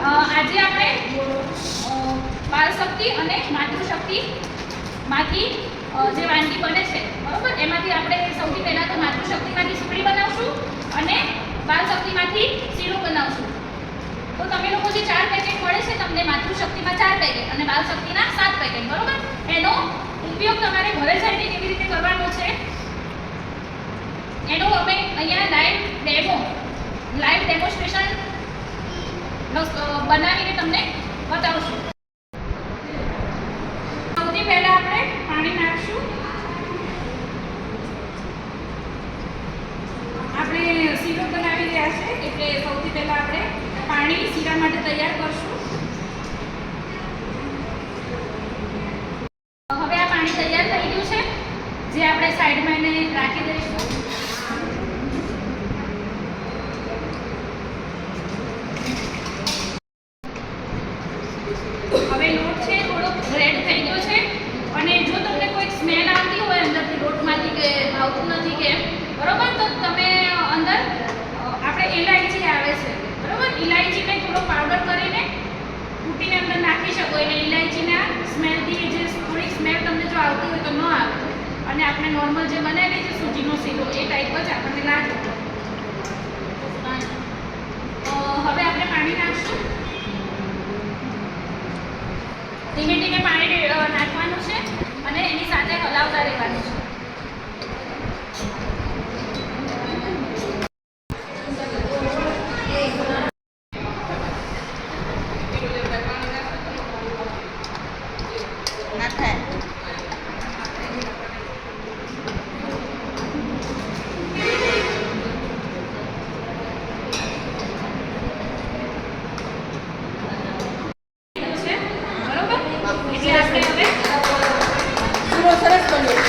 આજે આપણે બાળ શક્તિ અને માતૃશક્તિ માંથી જે વાનગી બને છે બરોબર, એમાંથી આપણે સૌથી પહેલા તો માતૃશક્તિમાંથી સુખડી બનાવશું અને બાળ શક્તિમાંથી શીરો બનાવશું. તો તમે લોકો જે 4 પેકેટ મળે છે તમને માતૃશક્તિમાં 4 પેકેટ અને બાળ શક્તિના 7 પેકેટ બરોબર, એનો ઉપયોગ તમારે ઘરે જઈને કેવી રીતે કરવાનો છે એનો અમે અહીંયા લાઈવ ડેમોન્સ્ટ્રેશન બનાવીને તમને બતાવશું. સૌથી પહેલા આપણે પાણી નાખશું. આપણે શીરો બનાવી રહ્યા છે એટલે સૌથી પહેલા આપણે પાણી શીરા માટે તૈયાર કરશું. હવે આ પાણી તૈયાર થઈ ગયું છે, જે આપણે સાઈડમાં એને રાખી દઈશું. હવે લોટ છે થોડો રેડ થઈ ગયો છે અને જો તમને કોઈ સ્મેલ આવતી હોય અંદરથી લોટમાંથી કે ભાવતું નથી કે બરોબર, તો તમે અંદર આપણે ઇલાયચી આવે છે બરોબર, ઇલાયચીને થોડો પાવડર કરીને કૂટીને અંદર નાખી શકો એટલે ઇલાયચીના સ્મેલથી જે થોડી સ્મેલ તમને જો આવતી હોય તો ન આવે અને આપણે નોર્મલ જે બનાવીએ છીએ સૂજીનો શીરો એ ટાઈપ જ આપણને લાગે. હવે આપણે પાણી નાખશું. ધીમે ધીમે પાણી નાખવાનું છે અને એની સાથે હલાવતા રહેવાનું છે. સરસ બન્યું.